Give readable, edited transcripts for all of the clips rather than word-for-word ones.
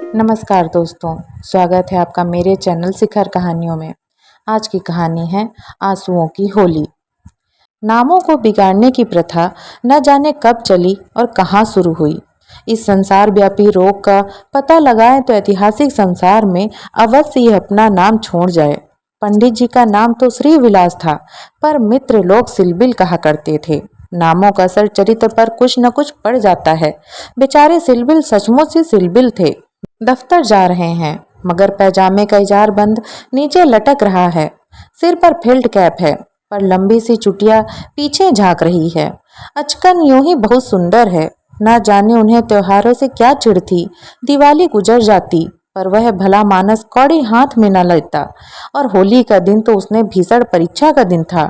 नमस्कार दोस्तों, स्वागत है आपका मेरे चैनल शिखर कहानियों में। आज की कहानी है आंसुओं की होली। नामों को बिगाड़ने की प्रथा न जाने कब चली और कहाँ शुरू हुई। इस संसार व्यापी रोग का पता लगाएं तो ऐतिहासिक संसार में अवश्य ही अपना नाम छोड़ जाए। पंडित जी का नाम तो श्री विलास था, पर मित्र लोग सिलबिल कहा करते थे। नामों का असर चरित्र पर कुछ न कुछ पड़ जाता है। बेचारे सिलबिल सचमुच ही सिलबिल थे। दफ्तर जा रहे हैं, मगर पैजामे का इजार बंद नीचे लटक रहा है। सिर पर फील्ड कैप है, पर लंबी सी चुटिया पीछे झांक रही है। अचकन यूं ही बहुत सुंदर है। ना जाने उन्हें त्योहारों से क्या चिढ़ थी। दिवाली गुजर जाती, पर वह भला मानस कौड़ी हाथ में न लेता। और होली का दिन तो उसने भीषण परीक्षा का दिन था।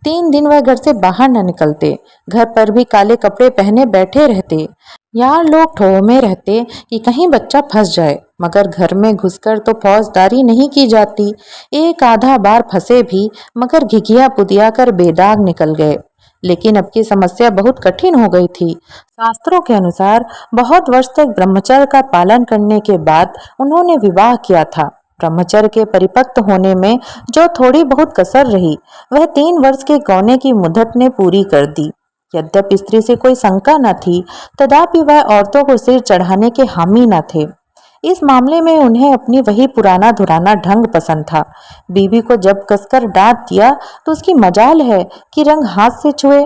3 दिन वह घर से बाहर न निकलते। घर पर भी काले कपड़े पहने बैठे रहते। यहाँ लोग ठोमे रहते कि कहीं बच्चा फंस जाए, मगर घर में घुसकर तो फौजदारी नहीं की जाती। एक आधा बार फंसे भी, मगर घिघिया पुदिया कर बेदाग निकल गए। लेकिन अब की समस्या बहुत कठिन हो गई थी। शास्त्रों के अनुसार बहुत वर्ष तक ब्रह्मचर्य का पालन करने के बाद उन्होंने विवाह किया था। ब्रह्मचर्य के परिपक्व होने में जो थोड़ी बहुत कसर रही, वह 3 वर्ष के गौने की मुद्दत ने पूरी कर दी। यद्यपि स्त्री से कोई शंका न थी, तथापि वह औरतों को सिर चढ़ाने के हामी न थे। इस मामले में उन्हें अपनी वही पुराना धुराना ढंग पसंद था। बीवी को जब कसकर डांट दिया तो उसकी मजाल है कि रंग हाथ से छुए।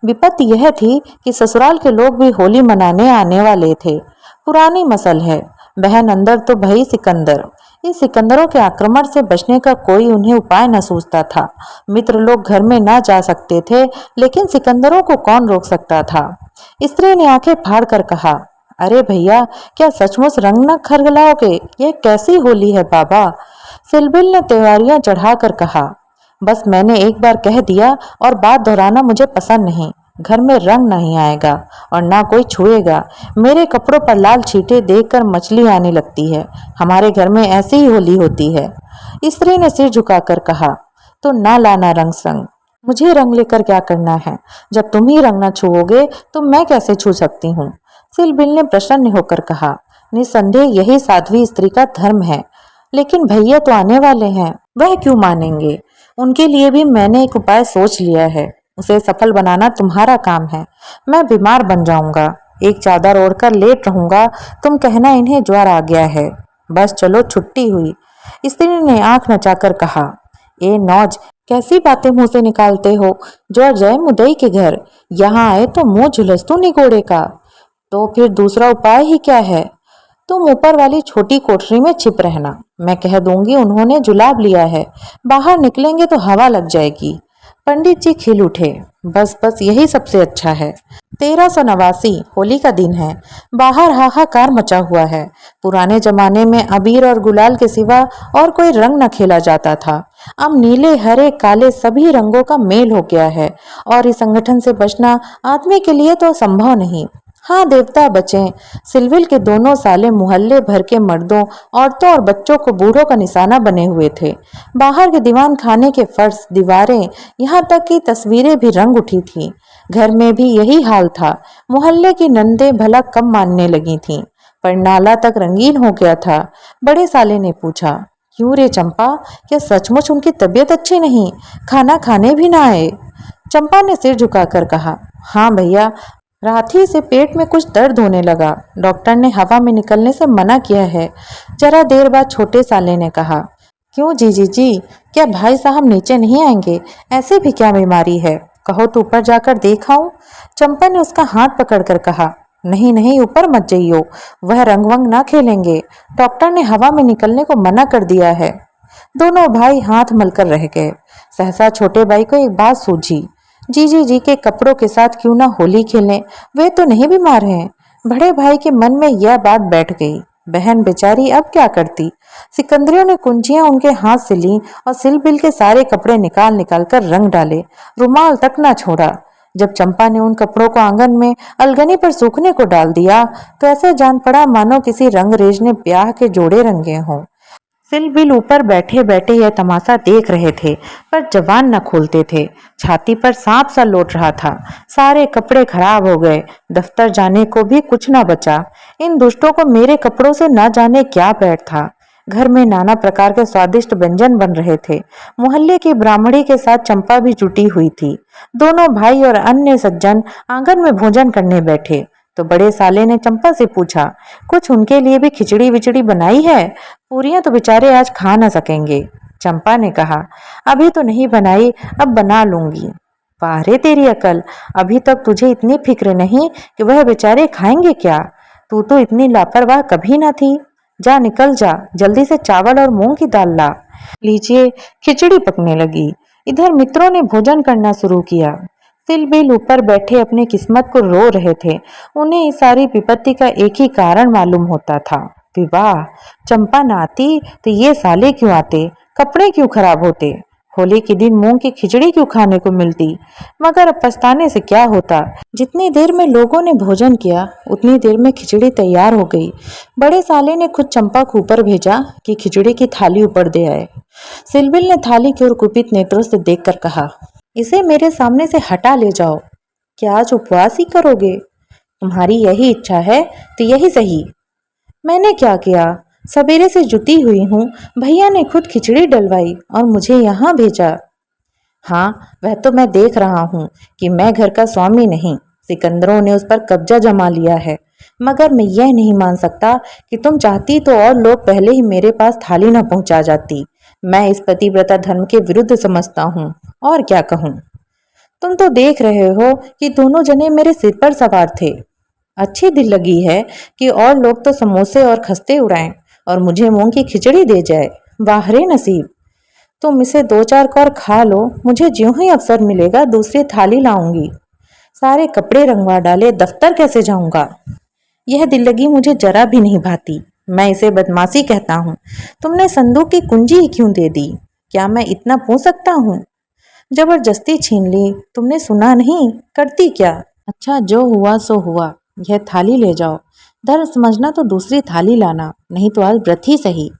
विपत्ति यह थी कि ससुराल के लोग भी होली मनाने आने वाले थे। पुरानी मसल है, बहन अंदर तो भई सिकंदर। इस सिकंदरों के आक्रमण से बचने का कोई उन्हें उपाय न सूझता था। मित्र लोग घर में ना जा सकते थे, लेकिन सिकंदरों को कौन रोक सकता था। स्त्री ने आंखें फाड़ कर कहा, अरे भैया, क्या सचमुच रंग न खरगलाओगे? यह कैसी होली है बाबा? सिलबिल ने तैयारियां चढ़ाकर कहा, बस मैंने एक बार कह दिया और बात दोहराना मुझे पसंद नहीं। घर में रंग नहीं आएगा और ना कोई छुएगा। मेरे कपड़ों पर लाल छींटे देखकर मछली आने लगती है। हमारे घर में ऐसी ही होली होती है। स्त्री ने सिर झुकाकर कहा, तो ना लाना रंग संग। मुझे रंग लेकर क्या करना है? जब तुम ही रंग न छुओगे तो मैं कैसे छू सकती हूँ? सिलबिल ने प्रसन्न होकर कहा, निसंदेह यही साध्वी स्त्री का धर्म है। लेकिन भैया तो आने वाले हैं, वह क्यों मानेंगे? उनके लिए भी मैंने एक उपाय सोच लिया है। उसे सफल बनाना तुम्हारा काम है। मैं बीमार बन जाऊंगा, एक चादर ओढ़कर लेट रहूंगा। तुम कहना इन्हें ज्वर आ गया है। बस चलो, छुट्टी हुई। स्त्री ने आंख नचाकर कहा, ए नौज, कैसी बातें मुंह से निकालते हो? ज्वर जय मुदई के घर। यहाँ आए तो मुंह झुलस्तू निगोड़े का। तो फिर दूसरा उपाय ही क्या है? तुम ऊपर वाली छोटी कोठरी में छिप रहना। मैं कह दूंगी उन्होंने जुलाब लिया है। बाहर निकलेंगे तो हवा लग जाएगी। पंडित जी खिल उठे, बस बस यही सबसे अच्छा है। 1389 होली का दिन है। बाहर हाहाकार मचा हुआ है। पुराने जमाने में अबीर और गुलाल के सिवा और कोई रंग न खेला जाता था। अब नीले, हरे, काले सभी रंगों का मेल हो गया है और इस संगठन से बचना आदमी के लिए तो संभव नहीं। हाँ देवता बचें। सिलविल के दोनों साले मोहल्ले भर के मर्दों, औरतों और बच्चों को बूढ़ों का निशाना बने हुए थे। बाहर के दीवान खाने के फर्श, दीवारें, यहाँ तक कि तस्वीरें भी रंग उठी थीं। घर में भी यही हाल था। मोहल्ले की नंदें भला कम मानने लगी थीं, पर नाला तक रंगीन हो गया था। बड़े साले ने पूछा, क्यों रे चंपा, क्या सचमुच उनकी तबीयत अच्छी नहीं? खाना खाने भी ना आए? चंपा ने सिर झुकाकर कहा, हाँ भैया, रात ही से पेट में कुछ दर्द होने लगा। डॉक्टर ने हवा में निकलने से मना किया है। जरा देर बाद छोटे साले ने कहा, क्यों जीजी जी, क्या भाई साहब नीचे नहीं आएंगे? ऐसे भी क्या बीमारी है? कहो तो ऊपर जाकर देख आऊं। चंपा ने उसका हाथ पकड़कर कहा, नहीं नहीं, ऊपर मत जाइयो, वह रंग वंग ना खेलेंगे। डॉक्टर ने हवा में निकलने को मना कर दिया है। दोनों भाई हाथ मलकर रह गए। सहसा छोटे भाई को एक बात सूझी, जीजी जी के कपड़ों के साथ क्यों ना होली खेलें? वे तो नहीं बीमार हैं। बड़े भाई के मन में यह बात बैठ गई। बहन बेचारी अब क्या करती? सिकंदरियों ने कुंजियां उनके हाथ से लीं और सिलबिल के सारे कपड़े निकाल निकाल कर रंग डाले। रुमाल तक ना छोड़ा। जब चंपा ने उन कपड़ों को आंगन में अलगनी पर सूखने को डाल दिया, तो ऐसे जान पड़ा मानो किसी रंगरेज ने ब्याह के जोड़े रंगे हों। सिलबिल ऊपर बैठे बैठे यह तमाशा देख रहे थे, पर जबान न खोलते थे। छाती पर सांप सा लौट रहा था। सारे कपड़े खराब हो गए, दफ्तर जाने को भी कुछ न बचा। इन दुष्टों को मेरे कपड़ों से न जाने क्या बैठ था। घर में नाना प्रकार के स्वादिष्ट व्यंजन बन रहे थे। मोहल्ले की ब्राह्मणी के साथ चंपा भी जुटी हुई थी। दोनों भाई और अन्य सज्जन आंगन में भोजन करने बैठे तो बड़े साले ने चंपा से पूछा, कुछ उनके लिए भी खिचड़ी विचड़ी बनाई है? पूरियां तो बेचारे आज खा न सकेंगे। चंपा ने कहा, अभी तो नहीं बनाई, अब बना लूंगी। वाह रे तेरी अकल, अभी तक तुझे इतनी फिक्र नहीं कि वह बेचारे खाएंगे क्या? तू तो इतनी लापरवाह कभी ना थी। जा निकल जा, जल्दी से चावल और मूंग की दाल ला। लीजिए, खिचड़ी पकने लगी। इधर मित्रों ने भोजन करना शुरू किया। सिलबिल ऊपर बैठे अपने किस्मत को रो रहे थे। उन्हें इस सारी विपत्ति का एक ही कारण मालूम होता था, विवाह। चंपा न आती तो ये साले क्यों आते, कपड़े क्यों खराब होते, होली के दिन मूंग की खिचड़ी क्यों खाने को मिलती। मगर अब पछताने से क्या होता। जितनी देर में लोगों ने भोजन किया उतनी देर में खिचड़ी तैयार हो गई। बड़े साले ने खुद चंपा को ऊपर भेजा कि खिचड़ी की थाली ऊपर दे आए। सिलबिल ने थाली की ओर कुपित नेत्रों से देखकर कहा, इसे मेरे सामने से हटा ले जाओ। क्या आज उपवास ही करोगे? तुम्हारी यही इच्छा है तो यही सही। मैंने क्या किया, सवेरे से जुटी हुई हूँ। भैया ने खुद खिचड़ी डलवाई और मुझे यहाँ भेजा। हाँ, वह तो मैं देख रहा हूँ कि मैं घर का स्वामी नहीं, सिकंदरों ने उस पर कब्जा जमा लिया है। मगर मैं यह नहीं मान सकता कि तुम चाहती तो और लोग पहले ही मेरे पास थाली न पहुंचा जाती। मैं इस पतिव्रता धर्म के विरुद्ध समझता हूँ, और क्या कहूँ। तुम तो देख रहे हो कि दोनों जने मेरे सिर पर सवार थे। अच्छी दिल लगी है कि और लोग तो समोसे और खस्ते उड़ाएं और मुझे मूंग की खिचड़ी दे जाए। वाह रे नसीब, तुम इसे दो चार कौर खा लो, मुझे ज्यों ही अवसर मिलेगा दूसरी थाली लाऊंगी। सारे कपड़े रंगवा डाले, दफ्तर कैसे जाऊंगा। यह दिल लगी मुझे जरा भी नहीं भाती। मैं इसे बदमाशी कहता हूँ। तुमने संदूक की कुंजी ही क्यों दे दी? क्या मैं इतना पूछ सकता हूँ? जबरदस्ती छीन ली, तुमने सुना नहीं, करती क्या? अच्छा, जो हुआ सो हुआ। यह थाली ले जाओ। धर्म समझना तो दूसरी थाली लाना, नहीं तो आज व्रत ही सही।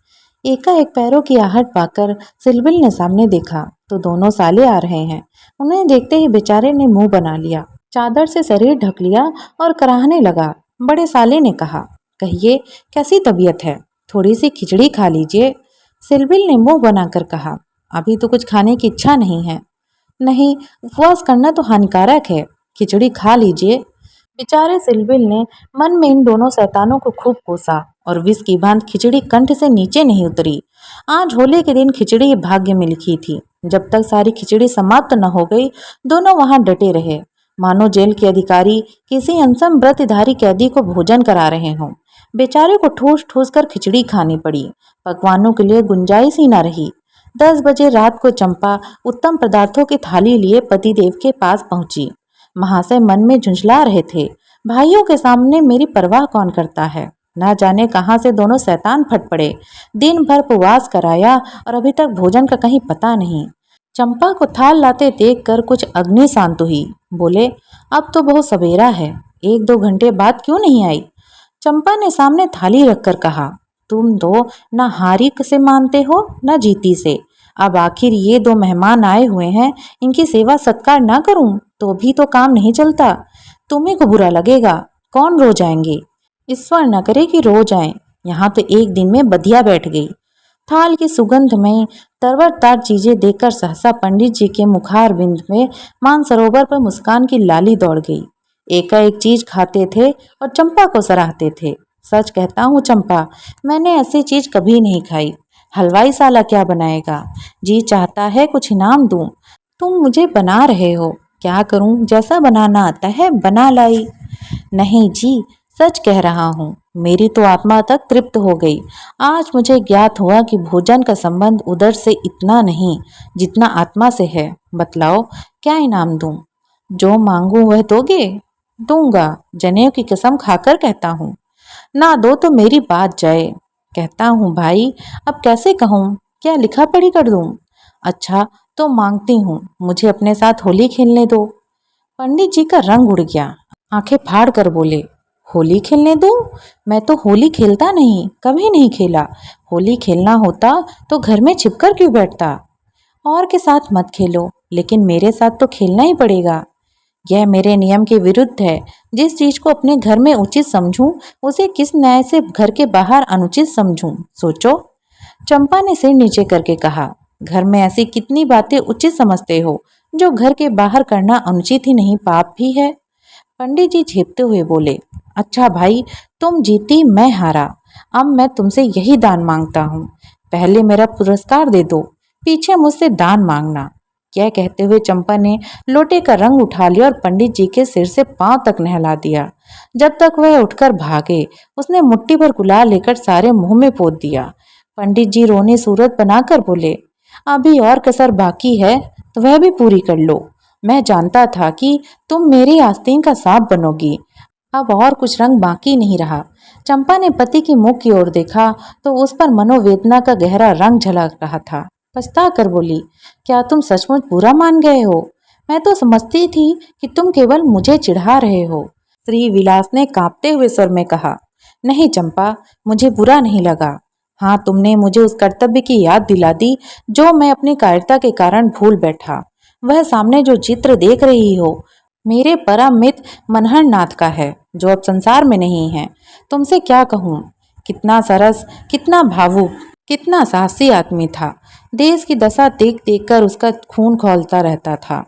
एकाएक पैरों की आहट पाकर सिलबिल ने सामने देखा तो दोनों साले आ रहे हैं। उन्हें देखते ही बेचारे ने मुंह बना लिया, चादर से शरीर ढक लिया और कराहने लगा। बड़े साले ने कहा, कहिए कैसी तबीयत है, थोड़ी सी खिचड़ी खा लीजिए। सिलबिल ने मुंह बनाकर कहा, अभी तो कुछ खाने की इच्छा नहीं है। नहीं, उपवास करना तो हानिकारक है, खिचड़ी खा लीजिए। बेचारे सिलबिल ने मन में इन दोनों शैतानों को खूब कोसा और विष की भांति खिचड़ी कंठ से नीचे नहीं उतरी। आज होली के दिन खिचड़ी भाग्य में लिखी थी। जब तक सारी खिचड़ी समाप्त न हो गई, दोनों वहां डटे रहे, मानो जेल के अधिकारी किसी अनशन व्रतधारी कैदी को भोजन करा रहे हों। बेचारे को ठूस ठूस कर खिचड़ी खानी पड़ी, पकवानों के लिए गुंजाइश ही न रही। 10 बजे रात को चंपा उत्तम पदार्थों की थाली लिए पतिदेव के पास पहुंची। महाशय मन में झुंझला रहे थे, भाइयों के सामने मेरी परवाह कौन करता है। न जाने कहां से दोनों शैतान फट पड़े। दिन भर उपवास कराया और अभी तक भोजन का कहीं पता नहीं। चंपा को थाल लाते देखकर कुछ अग्नि शांत हुई। बोले, अब तो बहुत सवेरा है, 1-2 घंटे बाद क्यों नहीं आई? चंपा ने सामने थाली रखकर कहा, तुम तो न हारी से मानते हो न जीती से। अब आखिर ये 2 मेहमान आए हुए हैं, इनकी सेवा सत्कार ना करूं तो भी तो काम नहीं चलता। तुम्हें को बुरा लगेगा, कौन रो जाएंगे। ईश्वर न करे कि रो जाएं। यहाँ तो एक दिन में बधिया बैठ गई। थाल की सुगंध में तरवरतार चीजें देखकर सहसा पंडित जी के मुखार बिंद में मानसरोवर पर मुस्कान की लाली दौड़ गई। एकाएक चीज खाते थे और चंपा को सराहते थे। सच कहता हूँ चंपा, मैंने ऐसी चीज कभी नहीं खाई। हलवाई साला क्या बनाएगा, जी चाहता है कुछ इनाम दूं। तुम मुझे बना रहे हो, क्या करूं, जैसा बनाना आता है बना लाई। नहीं जी, सच कह रहा हूँ, मेरी तो आत्मा तक तृप्त हो गई। आज मुझे ज्ञात हुआ कि भोजन का संबंध उदर से इतना नहीं जितना आत्मा से है। बतलाओ क्या इनाम दूं? जो मांगू वह दोगे? दूंगा, जनेऊ की कसम खाकर कहता हूँ। ना दो तो मेरी बात जाए। कहता हूँ भाई, अब कैसे कहूँ, क्या लिखा पढ़ी कर दूं? अच्छा तो मांगती हूँ, मुझे अपने साथ होली खेलने दो। पंडित जी का रंग उड़ गया, आंखें फाड़ कर बोले, होली खेलने दूँ? मैं तो होली खेलता नहीं, कभी नहीं खेला। होली खेलना होता तो घर में छिपकर क्यों बैठता? और के साथ मत खेलो, लेकिन मेरे साथ तो खेलना ही पड़ेगा। यह मेरे नियम के विरुद्ध है। जिस चीज को अपने घर में उचित समझूं, उसे किस न्याय से घर के बाहर अनुचित समझूं? सोचो। चंपा ने सिर नीचे करके कहा, घर में ऐसी कितनी बातें उचित समझते हो जो घर के बाहर करना अनुचित ही नहीं पाप भी है। पंडित जी झेपते हुए बोले, अच्छा भाई, तुम जीती मैं हारा। अब मैं तुमसे यही दान मांगता हूँ। पहले मेरा पुरस्कार दे दो, पीछे मुझसे दान मांगना। यह कहते हुए चंपा ने लोटे का रंग उठा लिया और पंडित जी के सिर से पांव तक नहला दिया। जब तक वह उठकर भागे, उसने मुट्ठी भर गुलाल लेकर सारे मुंह में पोत दिया। पंडित जी रोने सूरत बनाकर बोले, अभी और कसर बाकी है, तो वह भी पूरी कर लो। मैं जानता था कि तुम मेरी आस्तीन का सांप बनोगी। अब और कुछ रंग बाकी नहीं रहा। चंपा ने पति की मुख की ओर देखा तो उस पर मनोवेदना का गहरा रंग झलक रहा था। पछता कर बोली, क्या तुम सचमुच बुरा मान गए हो? मैं तो समझती थी कि तुम केवल मुझे चिढ़ा रहे हो। श्री विलास ने कांपते हुए स्वर में कहा, नहीं चंपा, मुझे बुरा नहीं लगा। हाँ, तुमने मुझे उस कर्तव्य की याद दिला दी जो मैं अपनी कायरता के कारण भूल बैठा। वह सामने जो चित्र देख रही हो, मेरे परम मित्र मनहर नाथ का है, जो अब संसार में नहीं है। तुमसे क्या कहूँ, कितना सरस, कितना भावुक, कितना साहसी आदमी था। देश की दशा देख देख कर उसका खून खौलता रहता था।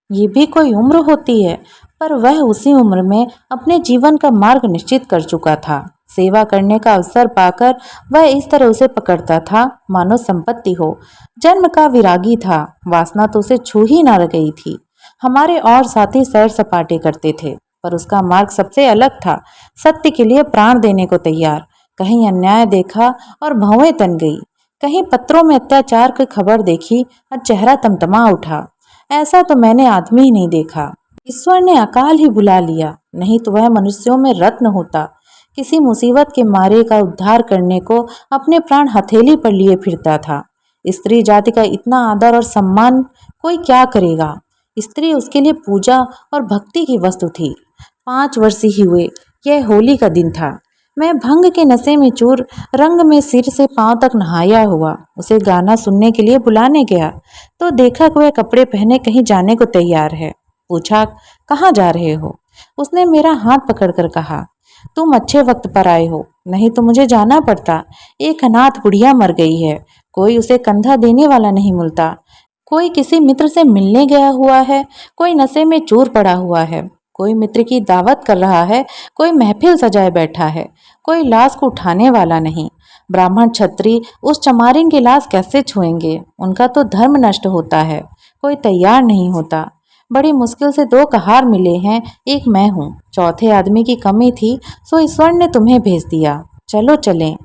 ये भी कोई उम्र होती है, पर वह उसी उम्र में अपने जीवन का मार्ग निश्चित कर चुका था। सेवा करने का अवसर पाकर वह इस तरह उसे पकड़ता था मानो संपत्ति हो। जन्म का विरागी था, वासना तो उसे छू ही न गई थी। हमारे और साथी सैर सपाटे करते थे, पर उसका मार्ग सबसे अलग था। सत्य के लिए प्राण देने को तैयार। कहीं अन्याय देखा और भौवें तन गई, कहीं पत्रों में अत्याचार की खबर देखी और चेहरा तमतमा उठा। ऐसा तो मैंने आदमी ही नहीं देखा। ईश्वर ने अकाल ही बुला लिया, नहीं तो वह मनुष्यों में रत्न होता। किसी मुसीबत के मारे का उद्धार करने को अपने प्राण हथेली पर लिए फिरता था। स्त्री जाति का इतना आदर और सम्मान कोई क्या करेगा? स्त्री उसके लिए पूजा और भक्ति की वस्तु थी। 5 वर्ष ही हुए, यह होली का दिन था। मैं भंग के नशे में चूर, रंग में सिर से पांव तक नहाया हुआ उसे गाना सुनने के लिए बुलाने गया तो देखा कि वह कपड़े पहने कहीं जाने को तैयार है। पूछा, कहाँ जा रहे हो? उसने मेरा हाथ पकड़कर कहा, तुम अच्छे वक्त पर आए हो, नहीं तो मुझे जाना पड़ता। एक अनाथ बुढ़िया मर गई है, कोई उसे कंधा देने वाला नहीं मिलता। कोई किसी मित्र से मिलने गया हुआ है, कोई नशे में चूर पड़ा हुआ है, कोई मित्र की दावत कर रहा है, कोई महफिल सजाए बैठा है, कोई लाश को उठाने वाला नहीं। ब्राह्मण क्षत्रिय उस चमारिन की लाश कैसे छुएंगे? उनका तो धर्म नष्ट होता है। कोई तैयार नहीं होता। बड़ी मुश्किल से 2 कहार मिले हैं, एक मैं हूँ। चौथे आदमी की कमी थी, सो ईश्वर ने तुम्हें भेज दिया। चलो चलें।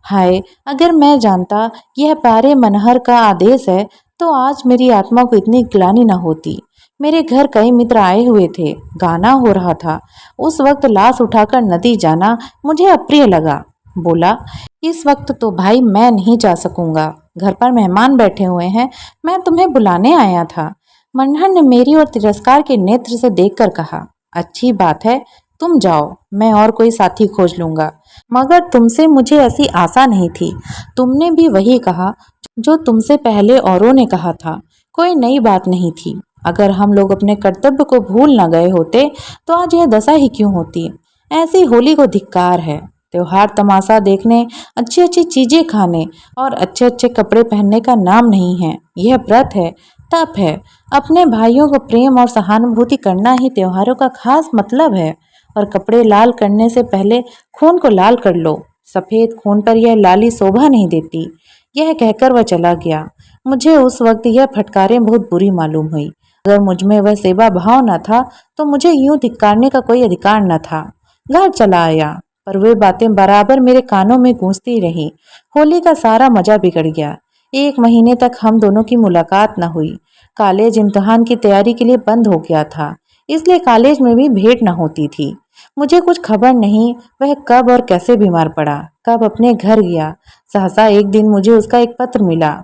हाय, अगर मैं जानता यह प्यारे मनहर का आदेश है तो आज मेरी आत्मा को इतनी ग्लानि न होती। मेरे घर कई मित्र आए हुए थे, गाना हो रहा था। उस वक्त लाश उठाकर नदी जाना मुझे अप्रिय लगा। बोला, इस वक्त तो भाई मैं नहीं जा सकूंगा, घर पर मेहमान बैठे हुए हैं, मैं तुम्हें बुलाने आया था। मनहर ने मेरी ओर तिरस्कार के नेत्र से देखकर कहा, अच्छी बात है, तुम जाओ, मैं और कोई साथी खोज लूंगा। मगर तुमसे मुझे ऐसी आशा नहीं थी। तुमने भी वही कहा जो तुमसे पहले औरों ने कहा था। कोई नई बात नहीं थी। अगर हम लोग अपने कर्तव्य को भूल न गए होते तो आज यह दशा ही क्यों होती? ऐसी होली को धिक्कार है। त्योहार तमाशा देखने, अच्छी अच्छी चीजें खाने और अच्छे अच्छे कपड़े पहनने का नाम नहीं है। यह व्रत है, तप है। अपने भाइयों को प्रेम और सहानुभूति करना ही त्योहारों का खास मतलब है। और कपड़े लाल करने से पहले खून को लाल कर लो। सफेद खून पर यह लाली शोभा नहीं देती। यह कहकर वह चला गया। मुझे उस वक्त यह फटकारें बहुत बुरी मालूम हुई। अगर मुझमें वह सेवा भाव न था तो मुझे यूं धिक्कारने का कोई अधिकार न था। घर चला आया, पर वे बातें बराबर मेरे कानों में गूंजती रहीं। होली का सारा मजा बिगड़ गया। 1 महीने तक हम दोनों की मुलाकात न हुई। कॉलेज इम्तिहान की तैयारी के लिए बंद हो गया था, इसलिए कॉलेज में भी भेंट न होती थी। मुझे कुछ खबर नहीं वह कब और कैसे बीमार पड़ा, कब अपने घर गया। सहसा एक दिन मुझे उसका एक पत्र मिला।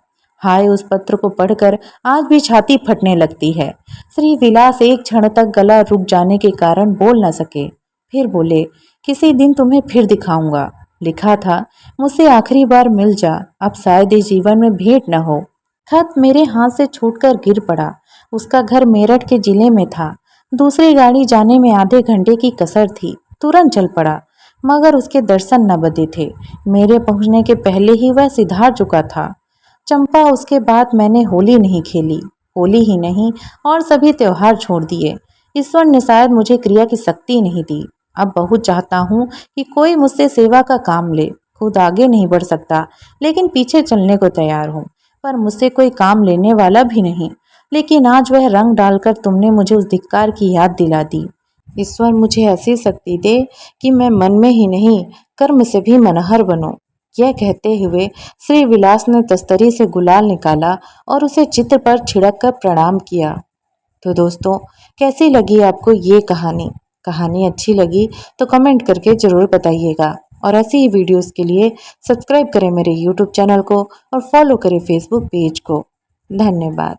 हाय, उस पत्र को पढ़कर आज भी छाती फटने लगती है। श्री विलास एक क्षण तक गला रुक जाने के कारण बोल न सके। फिर बोले, किसी दिन तुम्हें फिर दिखाऊंगा। लिखा था, मुझसे आखिरी बार मिल जा, अब शायद इस जीवन में भेंट न हो। खत मेरे हाथ से छूटकर गिर पड़ा। उसका घर मेरठ के जिले में था। दूसरी गाड़ी जाने में आधे घंटे की कसर थी। तुरंत चल पड़ा, मगर उसके दर्शन न बंधे थे। मेरे पहुंचने के पहले ही वह सिधार चुका था। चंपा, उसके बाद मैंने होली नहीं खेली। होली ही नहीं, और सभी त्योहार छोड़ दिए। ईश्वर ने शायद मुझे क्रिया की शक्ति नहीं दी। अब बहुत चाहता हूँ कि कोई मुझसे सेवा का काम ले। खुद आगे नहीं बढ़ सकता, लेकिन पीछे चलने को तैयार हूँ। पर मुझसे कोई काम लेने वाला भी नहीं। लेकिन आज वह रंग डालकर तुमने मुझे उस धिक्कार की याद दिला दी। ईश्वर मुझे ऐसी शक्ति दे कि मैं मन में ही नहीं, कर्म से भी मनहर बनूं। यह कहते हुए श्री विलास ने तस्तरी से गुलाल निकाला और उसे चित्र पर छिड़क कर प्रणाम किया। तो दोस्तों, कैसी लगी आपको ये कहानी? कहानी अच्छी लगी तो कमेंट करके ज़रूर बताइएगा, और ऐसी ही वीडियोस के लिए सब्सक्राइब करें मेरे यूट्यूब चैनल को और फॉलो करें फेसबुक पेज को। धन्यवाद।